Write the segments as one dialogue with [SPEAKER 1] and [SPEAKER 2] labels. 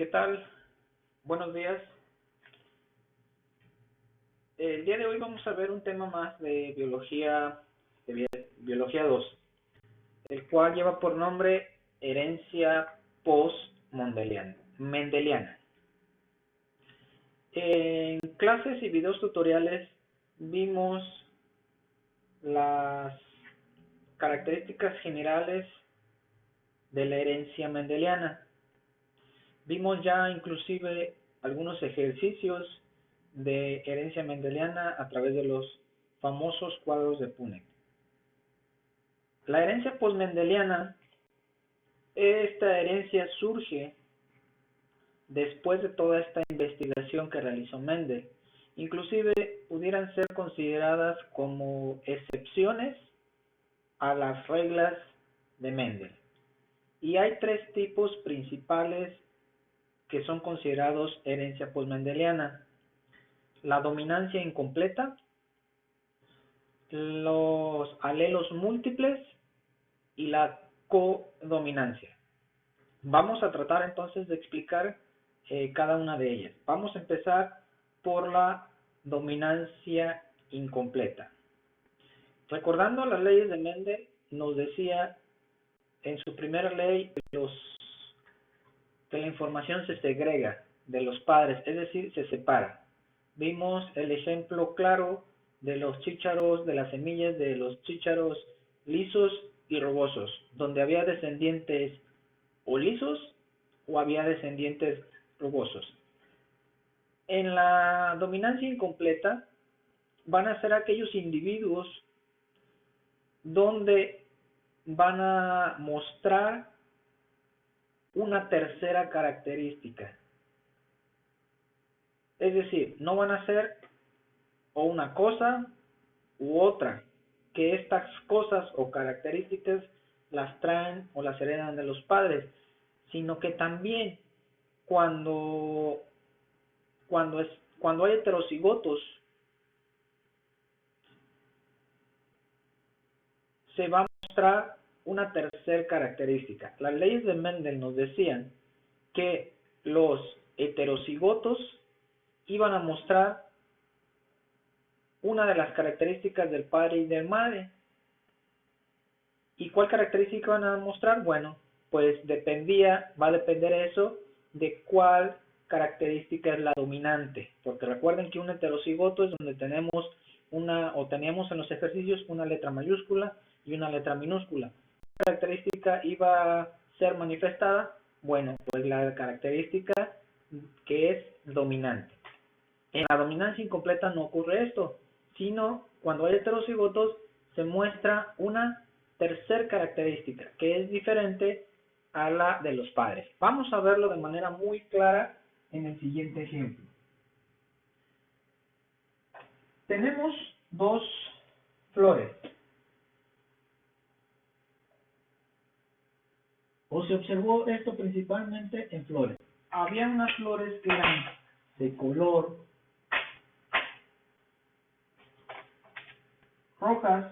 [SPEAKER 1] ¿Qué tal? Buenos días. El día de hoy vamos a ver un tema más de biología 2, el cual lleva por nombre herencia post-mendeliana. En clases y videos tutoriales vimos las características generales de la herencia mendeliana. Vimos ya inclusive algunos ejercicios de herencia mendeliana a través de los famosos cuadros de Punnett. La herencia postmendeliana, esta herencia surge después de toda esta investigación que realizó Mendel. Inclusive pudieran ser consideradas como excepciones a las reglas de Mendel. Y hay tres tipos principales que son considerados herencia postmendeliana: la dominancia incompleta, los alelos múltiples y la codominancia. Vamos a tratar entonces de explicar cada una de ellas. Vamos a empezar por la dominancia incompleta. Recordando las leyes de Mendel, nos decía en su primera ley que la información se segrega de los padres, es decir, se separa. Vimos el ejemplo claro de los chícharos, de las semillas de los chícharos lisos y rugosos, donde había descendientes o lisos o había descendientes rugosos. En la dominancia incompleta van a ser aquellos individuos donde van a mostrar una tercera característica. Es decir, no van a ser o una cosa u otra, que estas cosas o características las traen o las heredan de los padres, sino que también cuando hay heterocigotos, se va a mostrar una tercera característica. Las leyes de Mendel nos decían que los heterocigotos iban a mostrar una de las características del padre y del madre. ¿Y cuál característica van a mostrar? Bueno, pues va a depender eso de cuál característica es la dominante, porque recuerden que un heterocigoto es donde teníamos en los ejercicios una letra mayúscula y una letra minúscula. ¿Qué característica iba a ser manifestada? Bueno, pues la característica que es dominante. En la dominancia incompleta no ocurre esto, sino cuando hay heterocigotos se muestra una tercera característica que es diferente a la de los padres. Vamos a verlo de manera muy clara en el siguiente ejemplo. Tenemos dos flores. O se observó esto principalmente en flores. Había unas flores que eran de color rojas,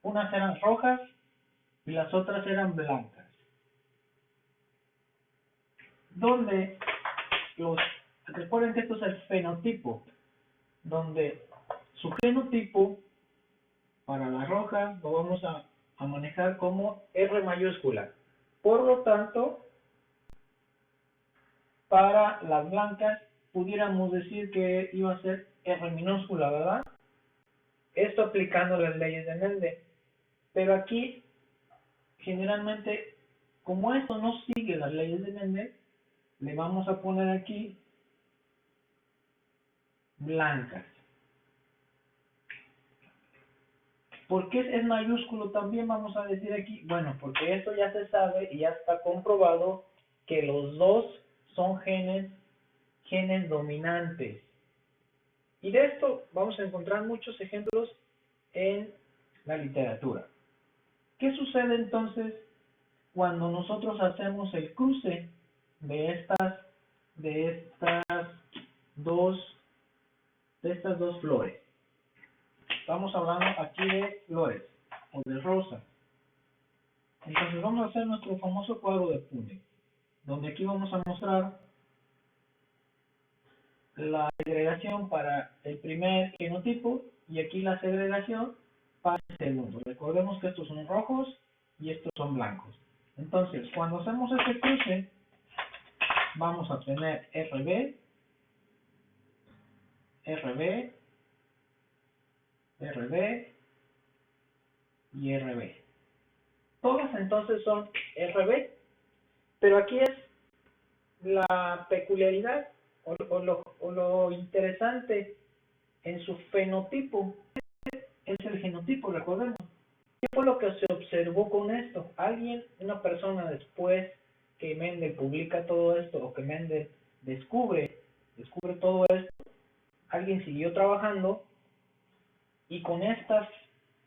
[SPEAKER 1] unas eran rojas y las otras eran blancas, donde recuerden que esto es el fenotipo, donde su genotipo para la roja lo vamos a manejar como R mayúscula. Por lo tanto, para las blancas pudiéramos decir que iba a ser R minúscula, ¿verdad? Esto aplicando las leyes de Mendel. Pero aquí, generalmente, como esto no sigue las leyes de Mendel, le vamos a poner aquí blancas. ¿Por qué es mayúsculo también vamos a decir aquí? Bueno, porque esto ya se sabe y ya está comprobado que los dos son genes dominantes. Y de esto vamos a encontrar muchos ejemplos en la literatura. ¿Qué sucede entonces cuando nosotros hacemos el cruce de estas dos flores? Estamos hablando aquí de flores o de rosas. Entonces vamos a hacer nuestro famoso cuadro de Punnett, donde aquí vamos a mostrar la segregación para el primer genotipo y aquí la segregación para el segundo. Recordemos que estos son rojos y estos son blancos. Entonces, cuando hacemos este cruce, vamos a tener RB, RB, RB y RB. Todas entonces son RB, pero aquí es la peculiaridad o lo interesante en su fenotipo, es el genotipo, recordemos. ¿Qué fue lo que se observó con esto? Una persona después que Mendel publica todo esto, o que Mendel descubre todo esto, alguien siguió trabajando y con estos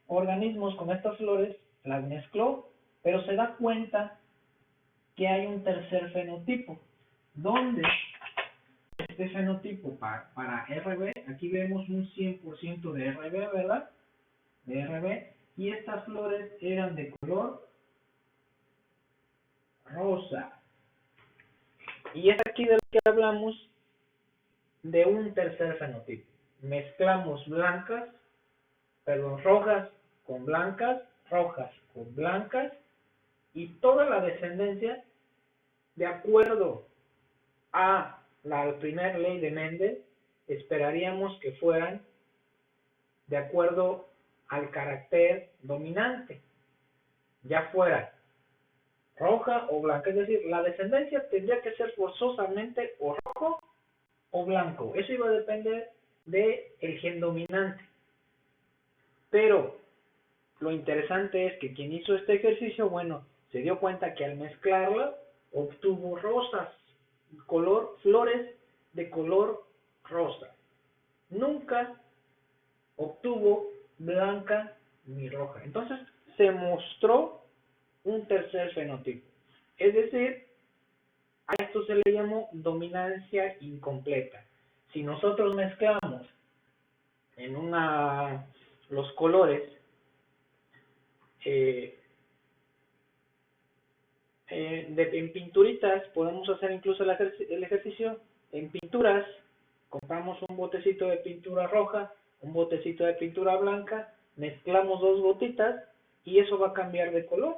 [SPEAKER 1] organismos, con estas flores, las mezcló, pero se da cuenta que hay un tercer fenotipo, donde este fenotipo para RB, aquí vemos un 100% de RB, ¿verdad? De RB, y estas flores eran de color rosa. Y es aquí de lo que hablamos de un tercer fenotipo. Mezclamos rojas con blancas, rojas con blancas, y toda la descendencia, de acuerdo a la primera ley de Mendel, esperaríamos que fueran de acuerdo al carácter dominante, ya fuera roja o blanca, es decir, la descendencia tendría que ser forzosamente o rojo o blanco. Eso iba a depender del gen dominante. Pero lo interesante es que quien hizo este ejercicio, bueno, se dio cuenta que al mezclarla obtuvo flores de color rosa. Nunca obtuvo blanca ni roja. Entonces se mostró un tercer fenotipo. Es decir, a esto se le llamó dominancia incompleta. Si nosotros mezclamos los colores en pinturitas, podemos hacer incluso el ejercicio en pinturas. Compramos un botecito de pintura roja, un botecito de pintura blanca, mezclamos dos gotitas y eso va a cambiar de color.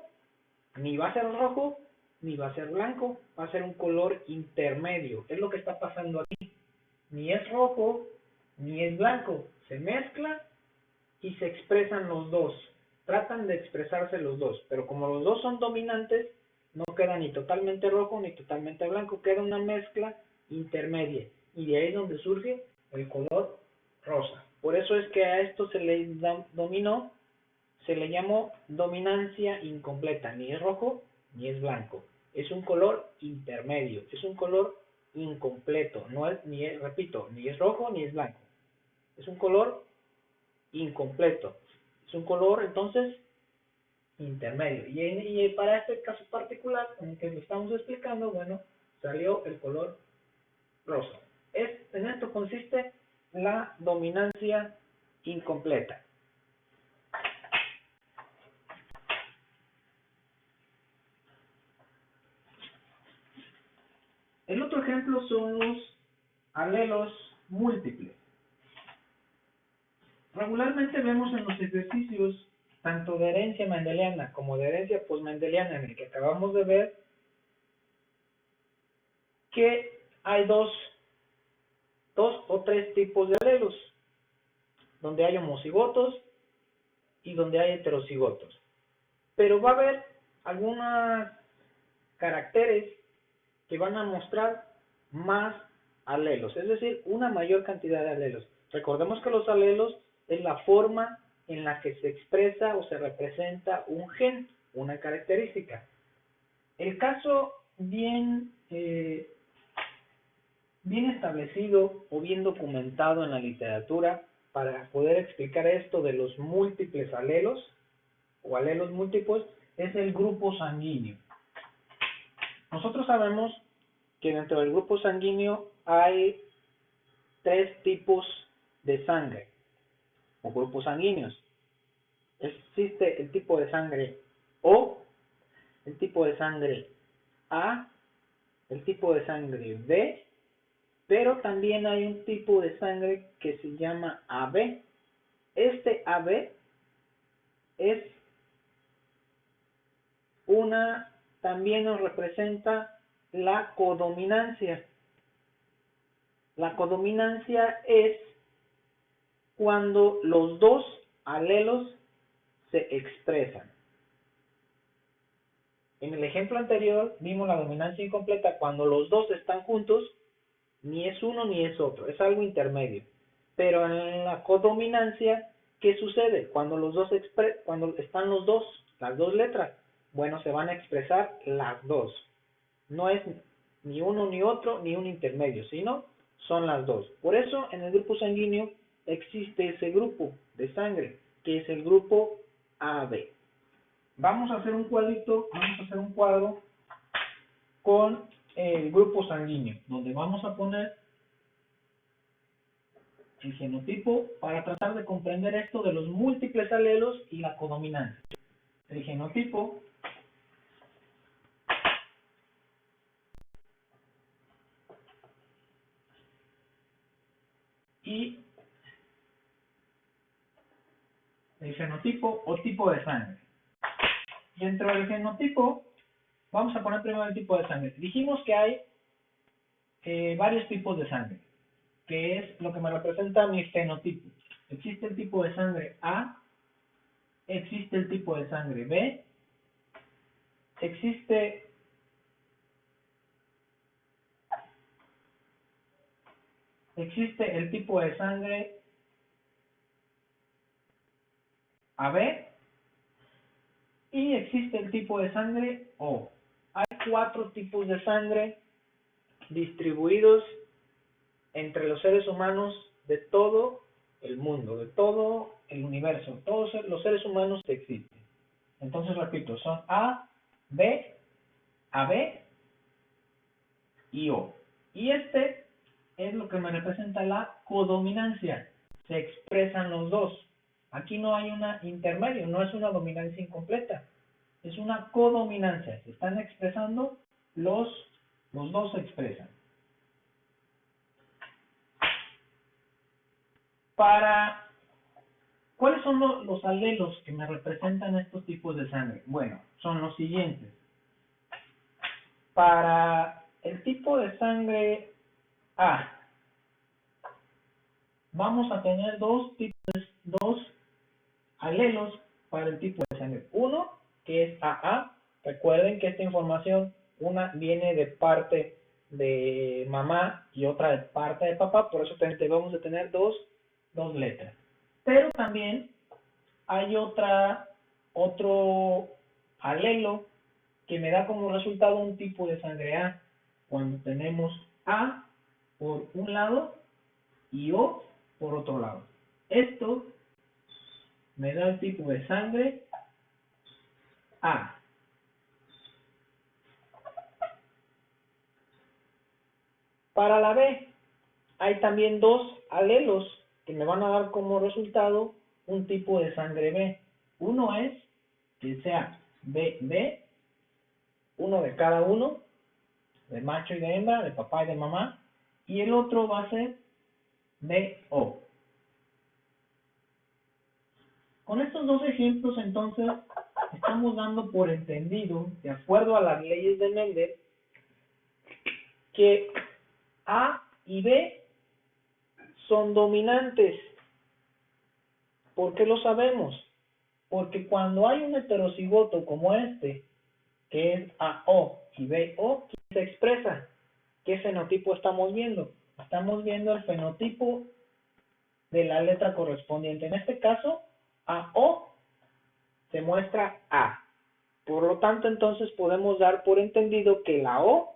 [SPEAKER 1] Ni va a ser rojo, ni va a ser blanco, va a ser un color intermedio. Es lo que está pasando aquí. Ni es rojo, ni es blanco. Se mezcla y se expresan los dos. Tratan de expresarse los dos, pero como los dos son dominantes, no queda ni totalmente rojo ni totalmente blanco, queda una mezcla intermedia. Y de ahí es donde surge el color rosa. Por eso es que a esto se le llamó dominancia incompleta. Ni es rojo ni es blanco. Es un color intermedio. Es un color incompleto. Repito, ni es rojo ni es blanco. Es un color incompleto. Es un color entonces intermedio. Y para este caso particular, en el que lo estamos explicando, bueno, salió el color rosa. En esto consiste la dominancia incompleta. El otro ejemplo son los alelos múltiples. Regularmente vemos en los ejercicios, tanto de herencia mendeliana como de herencia postmendeliana, en el que acabamos de ver, que hay dos o tres tipos de alelos, donde hay homocigotos y donde hay heterocigotos. Pero va a haber algunos caracteres que van a mostrar más alelos, es decir, una mayor cantidad de alelos. Recordemos que los alelos es la forma en la que se expresa o se representa un gen, una característica. El caso bien establecido o bien documentado en la literatura para poder explicar esto de los múltiples alelos o alelos múltiples es el grupo sanguíneo. Nosotros sabemos que dentro del grupo sanguíneo hay tres tipos de sangre o grupos sanguíneos. Existe el tipo de sangre O, el tipo de sangre A, el tipo de sangre B, pero también hay un tipo de sangre que se llama AB. Este AB es también nos representa la codominancia. La codominancia es cuando los dos alelos se expresan. En el ejemplo anterior vimos la dominancia incompleta cuando los dos están juntos, ni es uno ni es otro, es algo intermedio. Pero en la codominancia, ¿qué sucede? Cuando están las dos letras, bueno, se van a expresar las dos. No es ni uno ni otro, ni un intermedio, sino son las dos. Por eso en el grupo sanguíneo existe ese grupo de sangre, que es el grupo AB. Vamos a hacer un cuadro con el grupo sanguíneo, donde vamos a poner el genotipo para tratar de comprender esto de los múltiples alelos y la codominancia. El genotipo y el fenotipo o tipo de sangre. Dentro del genotipo, vamos a poner primero el tipo de sangre. Dijimos que hay varios tipos de sangre, que es lo que me representa mi fenotipo. Existe el tipo de sangre A, existe el tipo de sangre B, existe el tipo de sangre AB y existe el tipo de sangre O. Hay 4 tipos de sangre distribuidos entre los seres humanos de todo el mundo, de todo el universo, todos los seres humanos que existen. Entonces, repito, son A, B, AB y O. Y este es lo que me representa la codominancia. Se expresan los dos. Aquí no hay una intermedio, no es una dominancia incompleta. Es una codominancia. Se están expresando los dos se expresan. ¿Cuáles son los alelos que me representan estos tipos de sangre? Bueno, son los siguientes. Para el tipo de sangre A, vamos a tener dos alelos para el tipo de sangre. Uno, que es AA. Recuerden que esta información, una viene de parte de mamá y otra de parte de papá, por eso debemos de tener dos letras. Pero también hay otro alelo que me da como resultado un tipo de sangre A, cuando tenemos A por un lado y O por otro lado. Esto me da el tipo de sangre A. Para la B, hay también dos alelos que me van a dar como resultado un tipo de sangre B. Uno es que sea BB, uno de cada uno, de macho y de hembra, de papá y de mamá, y el otro va a ser BO. Con estos dos ejemplos, entonces, estamos dando por entendido, de acuerdo a las leyes de Mendel, que A y B son dominantes. ¿Por qué lo sabemos? Porque cuando hay un heterocigoto como este, que es AO y BO, ¿qué se expresa? ¿Qué fenotipo estamos viendo? Estamos viendo el fenotipo de la letra correspondiente. En este caso, AO se muestra A. Por lo tanto, entonces podemos dar por entendido que la O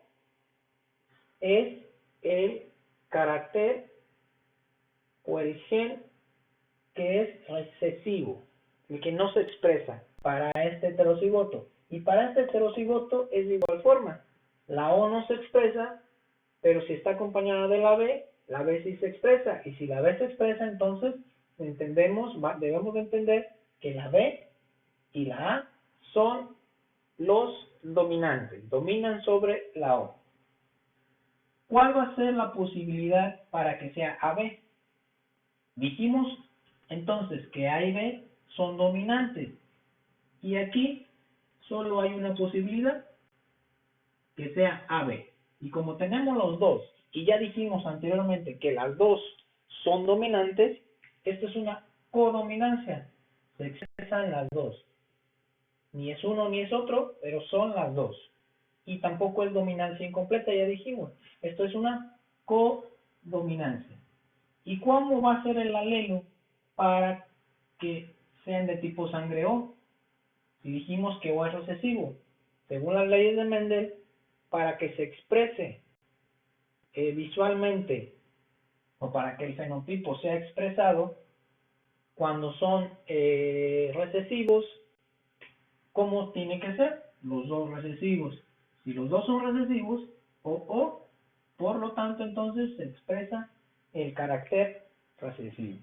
[SPEAKER 1] es el carácter o el gen que es recesivo, el que no se expresa para este heterocigoto. Y para este heterocigoto es de igual forma. La O no se expresa, pero si está acompañada de la B sí se expresa. Y si la B se expresa, entonces debemos de entender que la B y la A son los dominantes, dominan sobre la O. ¿Cuál va a ser la posibilidad para que sea AB? Dijimos entonces que A y B son dominantes. Y aquí solo hay una posibilidad, que sea AB. Y como tenemos los dos, y ya dijimos anteriormente que las dos son dominantes, esto es una codominancia. Se expresan las dos. Ni es uno ni es otro, pero son las dos. Y tampoco es dominancia incompleta, ya dijimos. Esto es una codominancia. ¿Y cómo va a ser el alelo para que sean de tipo sangre O? Si dijimos que O es recesivo, según las leyes de Mendel, para que se exprese visualmente o para que el fenotipo sea expresado, cuando son recesivos, ¿cómo tiene que ser? Los dos recesivos. Si los dos son recesivos, O, por lo tanto, entonces se expresa el carácter recesivo.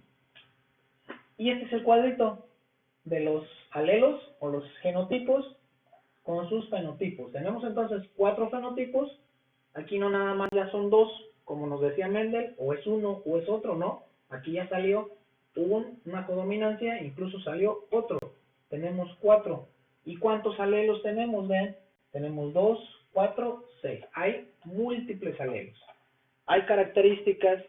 [SPEAKER 1] Y este es el cuadrito de los alelos o los genotipos con sus fenotipos. Tenemos entonces 4 fenotipos. Aquí no nada más ya son 2, como nos decía Mendel, o es uno o es otro, no. Aquí ya salió una codominancia, incluso salió otro. Tenemos 4. ¿Y cuántos alelos tenemos? Ven, tenemos 2, 4, 6. Hay múltiples alelos. Hay características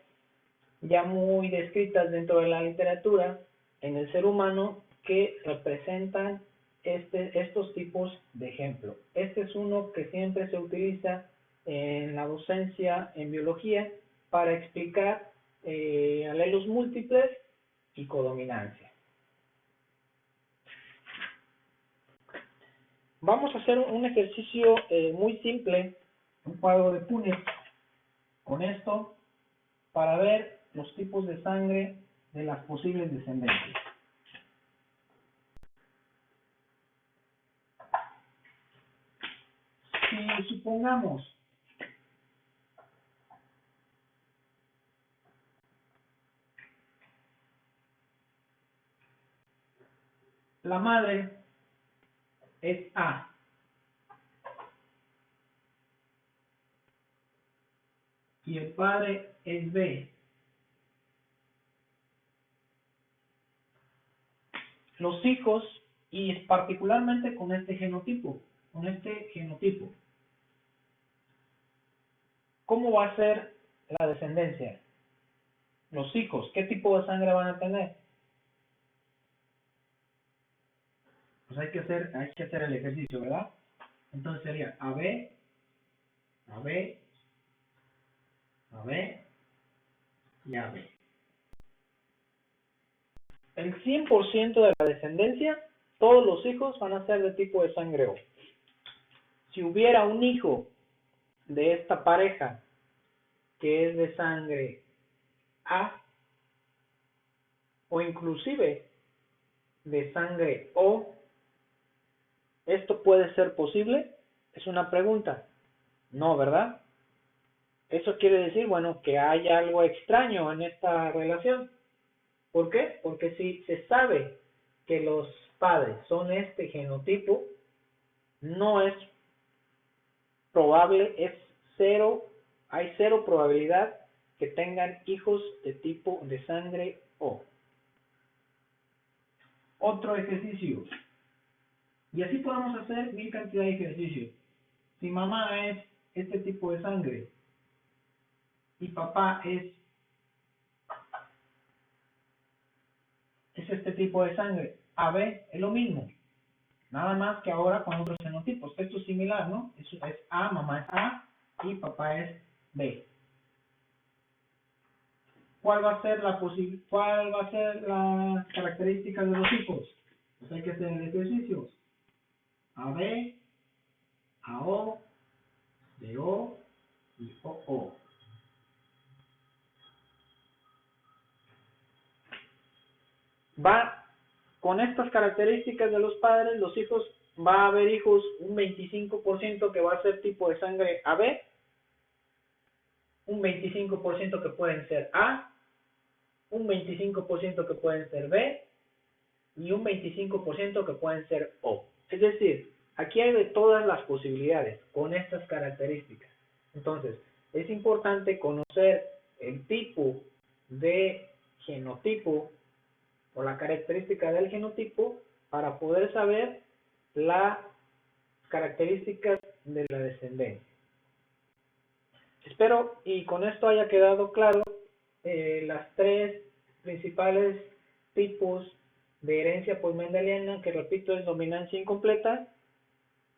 [SPEAKER 1] ya muy descritas dentro de la literatura en el ser humano que representan estos tipos de ejemplo. Este es uno que siempre se utiliza en la docencia en biología para explicar alelos múltiples y codominancia. Vamos a hacer un ejercicio muy simple, un cuadro de Punnett con esto para ver los tipos de sangre de las posibles descendencias. Si supongamos la madre es A y el padre es B, los hijos, y particularmente con este genotipo, ¿cómo va a ser la descendencia? Los hijos, ¿qué tipo de sangre van a tener? Pues hay que hacer el ejercicio, ¿verdad? Entonces sería AB, AB, AB y AB. El 100% de la descendencia, todos los hijos van a ser de tipo de sangre O. Si hubiera un hijo de esta pareja que es de sangre A, o inclusive de sangre O, ¿esto puede ser posible? Es una pregunta. No, ¿verdad? Eso quiere decir, bueno, que hay algo extraño en esta relación. ¿Por qué? Porque si se sabe que los padres son este genotipo, no es probable, hay cero probabilidad que tengan hijos de tipo de sangre O. Otro ejercicio. Y así podemos hacer mil cantidad de ejercicios. Si mamá es este tipo de sangre y papá es este tipo de sangre, AB es lo mismo. Nada más que ahora con otros fenotipos. Esto es similar, ¿no? Eso es A, mamá es A y papá es B. ¿Cuál va a ser la característica de los hijos? Pues hay que hacer el ejercicio. AB, AO, DO y OO. Va con estas características de los padres, los hijos, va a haber hijos, un 25% que va a ser tipo de sangre AB, un 25% que pueden ser A, un 25% que pueden ser B y un 25% que pueden ser O. Es decir, Aquí hay de todas las posibilidades con estas características. Entonces, es importante conocer el tipo de genotipo o la característica del genotipo para poder saber las características de la descendencia. Espero y con esto haya quedado claro las tres principales tipos de herencia por mendeliana, que repito es dominancia incompleta,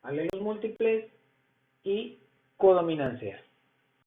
[SPEAKER 1] alelos múltiples y codominancia.